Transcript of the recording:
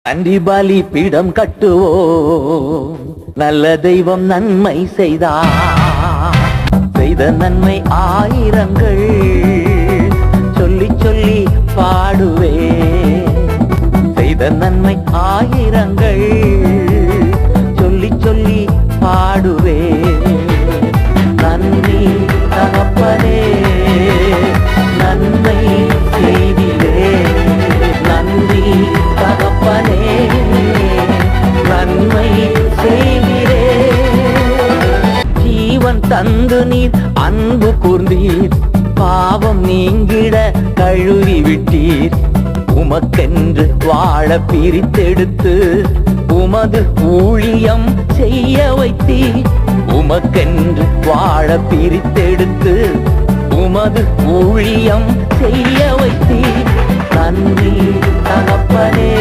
அண்டி poly பீடம் கட்டுவோம், நல்ல தெய்வம் நன்மை செய்த நன்மை ஆயிரங்கள் சொல்லி சொல்லி பாடுவே. செய்த நன்மை ஆயிரங்கள் சொல்லி சொல்லி பாடுவே. நன்றி தகப்பனே, நன்மை செய்திலே. நன்றி தகப்பனே, நன்மை செய்திலே. ஜீவன் தந்து நீர் அன்பு கூர்ந்தீர், பாவம் நீங்கிட கழுவி விட்டீர். உமக்கென்று வாழ பிரித்தெடுத்து உமது ஊழியம் செய்ய வைத்தீர். உமக்கென்று வாழ பிரித்தெடுத்து உமது ஊழியம் செய்ய வைத்தீர். நன்றி தகப்பனே.